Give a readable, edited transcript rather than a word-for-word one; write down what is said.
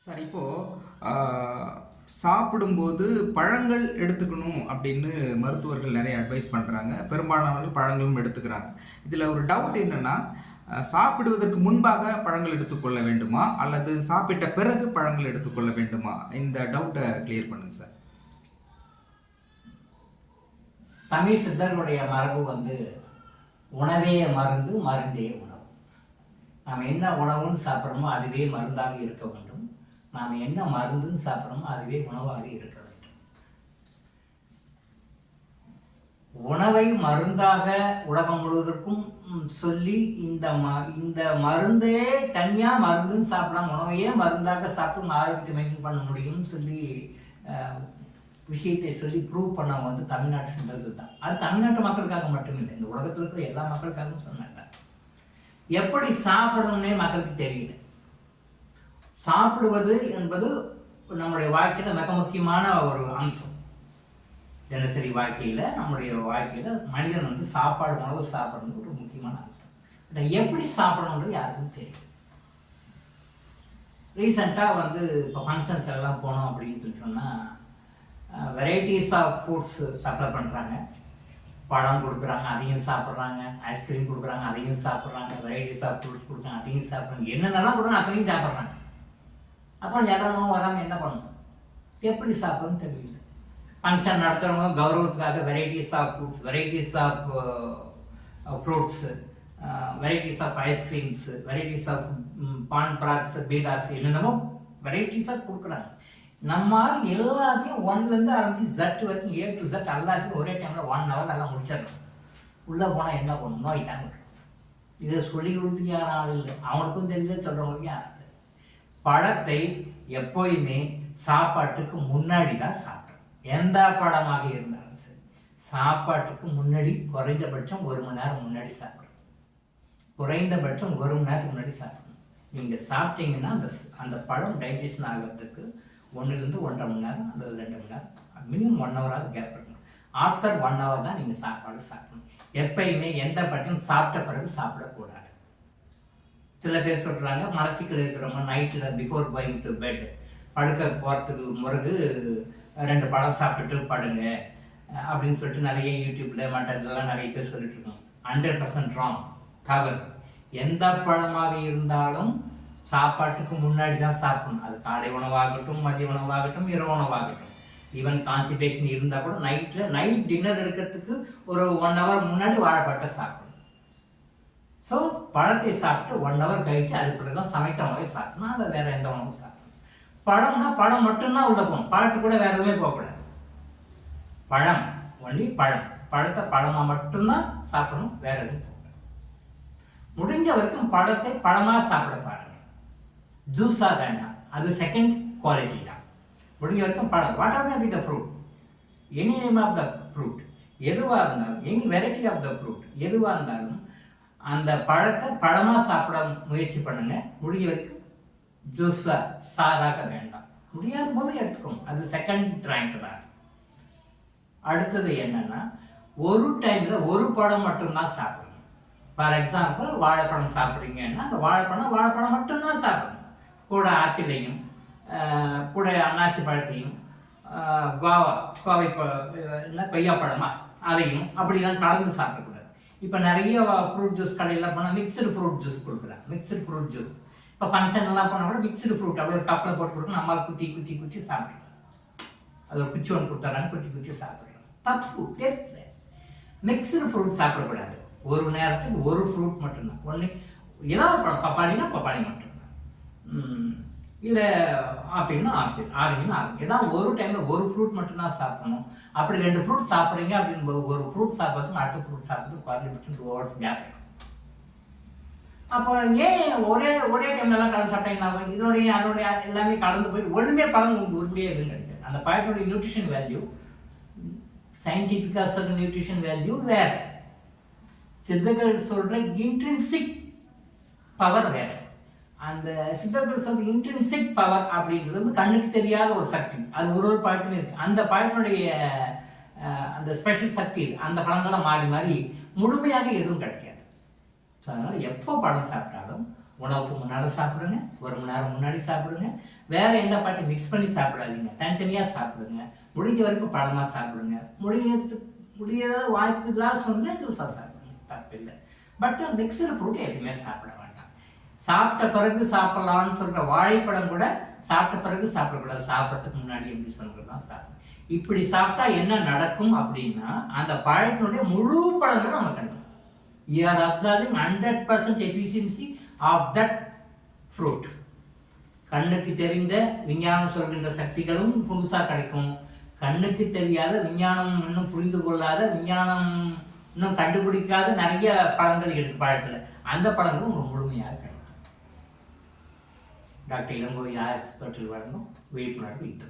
Sir இப்போ சாப்பிடும்போது பழங்கள் எடுத்துக்கணும் அப்படின்னு மருத்துவர்கள் நிறைய அட்வைஸ் பண்ணுறாங்க. பெரும்பாலானவர்கள் பழங்களும் எடுத்துக்கிறாங்க. இதில் ஒரு டவுட் என்னன்னா, சாப்பிடுவதற்கு முன்பாக பழங்கள் எடுத்துக்கொள்ள வேண்டுமா? அல்லது சாப்பிட்ட பிறகு பழங்கள் எடுத்துக்கொள்ள வேண்டுமா? இந்த டவுட்டை கிளியர் பண்ணுங்க சார். தமிழ் சித்தர்களுடைய மரபு உணவே மருந்து, மருந்தே உணவு. நாம் என்ன உணவுன்னு சாப்பிட்றோமோ அதுவே மருந்தாக இருக்க வேண்டும். நாம் என்ன மருந்துன்னு சாப்பிட்றோமோ அதுவே உணவாக இருக்க வேண்டும். உணவை மருந்தாக உலகம் முழுவதற்கும் சொல்லி இந்த மருந்தே தனியாக மருந்துன்னு சாப்பிடலாம், உணவையே மருந்தாக சாப்பிட்டு ஆரோக்கியத்தை மெயின்டைன் பண்ண முடியும்னு சொல்லி விஷயத்தை சொல்லி ப்ரூவ் பண்ணவங்க தமிழ்நாட்டு சிந்தர்கள் தான். அது தமிழ்நாட்டு மக்களுக்காக மட்டும் இல்லை, இந்த உலகத்தில் இருக்கிற எல்லா மக்களுக்காகவும் சொன்னாங்க. எப்படி சாப்பிடணும்னே மக்களுக்கு தெரியல. சாப்பிடுவது என்பது நம்முடைய வாழ்க்கையில் மிக முக்கியமான ஒரு அம்சம். தினசரி வாழ்க்கையில் நம்முடைய வாழ்க்கையில் மனிதன் உணவு சாப்பிடணும் ஒரு முக்கியமான அம்சம். எப்படி சாப்பிடணுன்றது யாருக்கும் தெரியும். ரீசெண்டாக இப்போ ஃபங்க்ஷன்ஸ் எல்லாம் போனோம் அப்படின்னு சொல்லி சொன்னால் வெரைட்டிஸ் ஆஃப் ஃபுட்ஸ் சப்ளை பண்ணுறாங்க. பழம் கொடுக்குறாங்க, அதையும் சாப்பிட்றாங்க. ஐஸ்கிரீம் கொடுக்குறாங்க, அதையும் சாப்பிட்றாங்க. வெரைட்டிஸ் ஆஃப் ஃப்ரூட்ஸ் கொடுக்குறாங்க, அதையும் சாப்பிட்றாங்க. என்னென்னலாம் கொடுக்குறாங்க அதையும் சாப்பிட்றாங்க. அப்புறம் எல்லாம் வராமல் என்ன பண்ணணும்? எப்படி சாப்பிட்றதுன்னு தெரியல. ஃபங்க்ஷன் நடத்துகிறவங்க கௌரவத்துக்காக varieties of fruits, varieties of fruits, varieties of ice creams, varieties of paan ப்ராக்ஸ், பீடாஸ், என்னென்னமோ வெரைட்டிஸாக கொடுக்குறாங்க. நம்மால் எல்லாத்தையும் ஒன்லேருந்து ஆரம்பிச்சு ஜட் வரைக்கும் A to Z எல்லாத்தையும் ஒரே டைமில் 1 hour எல்லாம் முடிச்சிடணும். உள்ளே போனால் என்ன பண்ணணும்? நோய் தாங்க. இதை சொல்லி கொடுத்து யாரும் ஆள் இல்லை, அவனுக்கும் தெரியல, சொல்கிறவங்களுக்கு யாரும் இல்லை. பழத்தை எப்போயுமே சாப்பாட்டுக்கு முன்னாடி தான் சாப்பிடணும். எந்த பழமாக இருந்தாலும் சரி, சாப்பாட்டுக்கு முன்னாடி குறைந்தபட்சம் 1 மணி நேரம் முன்னாடி சாப்பிடணும். குறைந்தபட்சம் 1 மணி நேரத்துக்கு முன்னாடி சாப்பிடணும். நீங்கள் சாப்பிட்டீங்கன்னா அந்த பழம் டைஜஷன் ஆகிறதுக்கு 1லேருந்து 1.5 மணி நேரம் அல்லது 2 மணி நேரம், மினிமம் 1 ஹவராவது கேப் இருக்கணும். ஆஃப்டர் 1 hour தான் நீங்கள் சாப்பாடு சாப்பிடணும். எப்பயுமே எந்த பழத்தையும் சாப்பிட்ட பிறகு சாப்பிடக்கூடாது. சில பேர் சொல்கிறாங்க, மலச்சிக்கல் இருக்கிறவங்க நைட்டில் பிஃபோர் கோயிங் டு பெட் படுக்க போகிறதுக்கு முறகு 2 பழம் சாப்பிட்டுட்டு படுங்க அப்படின்னு சொல்லிட்டு நிறைய யூடியூப்பில் மற்றதெல்லாம் நிறைய பேர் சொல்லிட்டு இருக்கோம். 100% ராங், தவறு. எந்த பழமாக இருந்தாலும் சாப்பாட்டுக்கு முன்னாடி தான் சாப்பிடணும். அது காலை உணவாகட்டும், மதிய உணவாகட்டும், இரவு உணவாகட்டும். ஈவன் கான்ஸ்டிபேஷன் இருந்தால் கூட நைட் டின்னர் எடுக்கிறதுக்கு ஒரு 1 hour முன்னாடி வாழைப்பழத்தை சாப்பிடணும். ஸோ பழத்தை சாப்பிட்டு 1 hour கழிச்சு அது பிறகு தான் சமைத்த உணவை சாப்பிடணும். அதை வேற எந்த உணவும் சாப்பிடணும். பழம்னா பழம் மட்டும்தான் உள்ள போகணும், பழத்து கூட வேற எதுவுமே போகக்கூடாது. பழம் ஒன்லி பழம், பழத்தை பழமாக மட்டும்தான் சாப்பிடணும், வேற எதுவும் போகக்கூடாது. முடிஞ்ச வரைக்கும் பழத்தை பழமாக சாப்பிட பாருங்க, ஜூஸாக வேண்டாம். அது செகண்ட் குவாலிட்டி தான். முடிஞ்ச வரைக்கும் பழம், what are the fruit, any name of the fruit, எதுவாக இருந்தாலும், any variety of the fruit எதுவாக இருந்தாலும் அந்த பழத்தை பழமாக சாப்பிட முயற்சி பண்ணுங்க. முடிஞ்ச வரைக்கும் ஜூஸாக சாதாக வேண்டாம். முடியாத போது எடுத்துக்கோங்க, அது செகண்ட் ரேங்க் தான். அடுத்தது என்னன்னா, ஒரு டைமில் ஒரு பழம் மட்டும்தான் சாப்பிடணும். ஃபார் எக்ஸாம்பிள் வாழைப்பழம் சாப்பிட்றீங்கன்னா அந்த வாழைப்பழம் மட்டும்தான் சாப்பிடணும். கூட ஆப்பிளையும் கூட அன்னாசி பழத்தையும் கோவை கொய்யாப்பழமா அதையும் அப்படிலாம் கலந்து சாப்பிடக்கூடாது. இப்போ நிறைய ஃப்ரூட் ஜூஸ் கடையில் போனால் மிக்சடு ஃப்ரூட் ஜூஸ் கொடுக்குறாங்க. மிக்சடு ஃப்ரூட் ஜூஸ் இப்போ ஃபங்க்ஷன்லாம் போனால் கூட மிக்சடு ஃப்ரூட் அப்படியே ஒரு கப்பில் போட்டு கொடுக்கணும். நம்மளால் குத்தி சாப்பிட்றோம். அது ஒரு குச்சி ஒன்று கொடுத்துட்றாங்க, குத்தி சாப்பிட்றோம். தப்பு, தெரியல. மிக்சடு ஃப்ரூட் சாப்பிடக்கூடாது. ஒரு நேரத்துக்கு ஒரு ஃப்ரூட் மட்டும்தான். ஒன்று ஏதாவது பழம், பப்பாளினா பப்பாளி மட்டும்தான், இல்லை ஆப்பிள்னா ஆப்பிள், ஆரஞ்சுன்னா ஆரஞ்சு. ஏதாவது ஒரு டைமில் ஒரு ஃப்ரூட் மட்டும்தான் சாப்பிடணும். அப்படி 2 ஃப்ரூட் சாப்பிட்றீங்க அப்படின்னு ஒரு ஃப்ரூட் சாப்பிட்றதுக்கு அடுத்த ஃப்ரூட் சாப்பிட்றதுக்கு குறைஞ்சபட்சம் 2 hours கேப் இருக்கும். அப்போ ஏன் ஒரே டைம்லலாம் கலந்து சாப்பிட்டீங்கன்னா அதனுடைய எல்லாமே கலந்து போயிட்டு ஒன்றுமே பழம் உங்களுக்கு உருப்படியே எதுவும் கிடைக்காது. அந்த பழத்தினுடைய நியூட்ரிஷன் வேல்யூ, சயின்டிஃபிக்காக சொல்கிற நியூட்ரிஷன் வேல்யூ வேறு, சித்தர்கள் சொல்கிற இன்ட்ரின்சிக் பவர் வேறு. அந்த சித்தர்கள் சொல்கிற இன்ட்ரின்சிக் பவர் அப்படின்றது கண்ணுக்கு தெரியாத ஒரு சக்தி. அது ஒரு பழத்துலையும் இருக்குது. அந்த பழத்தினுடைய அந்த ஸ்பெஷல் சக்தி, அந்த பழங்கள்லாம் மாறி முழுமையாக எதுவும் கிடைக்காது. ஸோ அதனால் எப்போ பழம் சாப்பிட்டாலும் உணவுக்கு முன்னாடி சாப்பிடுங்க, 1 மணி நேரம் முன்னாடி சாப்பிடுங்க. வேற எந்த பாட்டையும் மிக்ஸ் பண்ணி சாப்பிடாதீங்க, தனித்தனியாக சாப்பிடுங்க. முடிஞ்ச வரைக்கும் பழமாக சாப்பிடுங்க. முடியாத வாய்ப்பு கிளாஸ் வந்து ஜூஸாக சாப்பிடுங்க, தப்பில்லை. பட் மிக்சடு ஃப்ரூட் எப்பயுமே சாப்பிட வேண்டாம். சாப்பிட்ட பிறகு சாப்பிடலாம்னு சொல்கிற வாழைப்பழம் கூட சாப்பிட்ட பிறகு சாப்பிடக்கூடாது, சாப்பிட்றதுக்கு முன்னாடி எப்படி சொன்னது தான் சாப்பிடணும். இப்படி சாப்பிட்டா என்ன நடக்கும் அப்படின்னா, அந்த பழத்தினுடைய முழு பழங்களும் நமக்கு கிடைக்கும். We are observing 100% efficiency of that fruit. கண்ணுக்கு தெரிந்த விஞ்ஞானம் சொல்கின்ற சக்திகளும் புதுசாக கிடைக்கும். கண்ணுக்கு தெரியாத விஞ்ஞானம் இன்னும் புரிந்து கொள்ளாத விஞ்ஞானம் இன்னும் கண்டுபிடிக்காத நிறைய பழங்கள் இருக்கு பழத்தில். அந்த பழங்களும் உங்களுக்கு முழுமையாக கிடைக்கும். டாக்டர் இளங்கோய் ஹாஸ்பிட்டல் வழங்கும் விழிப்புணர்வு இது.